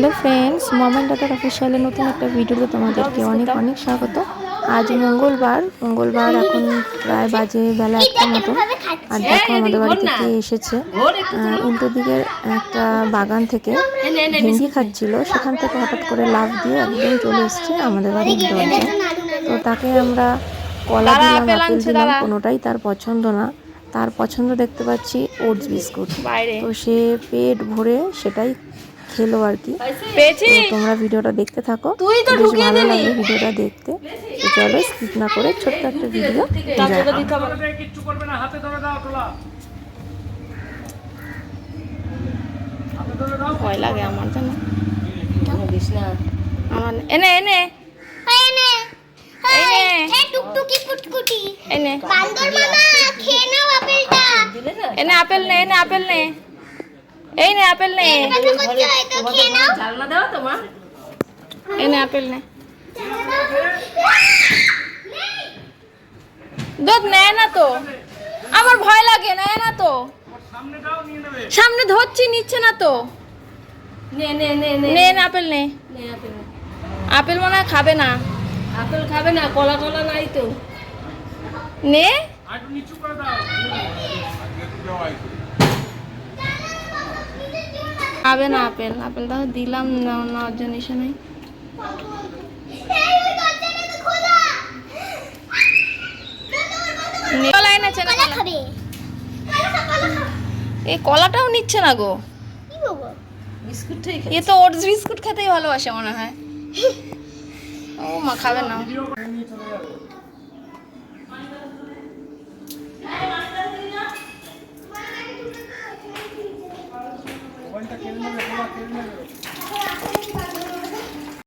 Hello friends, mom and daughter অফিসিয়ালের নতুন একটা ভিডিওতে তোমাদেরকে অনেক অনেক স্বাগত। আজ মঙ্গলবার এখন প্রায় বাজে বেলা 1টা মতো। আর দেখো আমাদের বাড়িতে কে এসেছে। উল্টো দিকের একটা বাগান থেকে ভেন্ডি খাচ্ছিল, সেখান থেকে হঠাৎ করে লাফ দিয়ে একদম চলে এসছে আমাদের বাড়ির দরজায়। তো তাকে আমরা কলা দিলাম, আপেল দিলাম, কোনোটাই তার পছন্দ না। তার পছন্দ দেখতে পাচ্ছি ওটস বিস্কুট। তো সে পেট ভরে সেটাই খেলো আর কি। তোমরা ভিডিওটা দেখতে থাকো, বেশ ভালো লাগবে ভিডিওটা দেখতে। তো চলো স্কিপ না করে ছোট্ট একটা ভিডিও। ভয় লাগে আমার, জানো আমার। এনে এনে এনে আপেল নে, এনে আপেল নে, এই নে আপেল নে, এনে আপেল নে। দুধ নেয় না তো, আমার ভয় লাগে, নেয় না তো। সামনে ধরছি, নিচ্ছে না তো। নে আপেল নে। আপেল মনে হয় খাবে না। আপেল খাবে না, কলা কলা নাই তো। নে খাবে না আপেল। আপেল তাহলে দিলাম না, নেওয়ার জন্য এসে নাই। এই কলাটাও নিচ্ছে না গো। এ তো ওটস বিস্কুট খেতেই ভালোবাসে মনে হয়। ও মা খাবে না।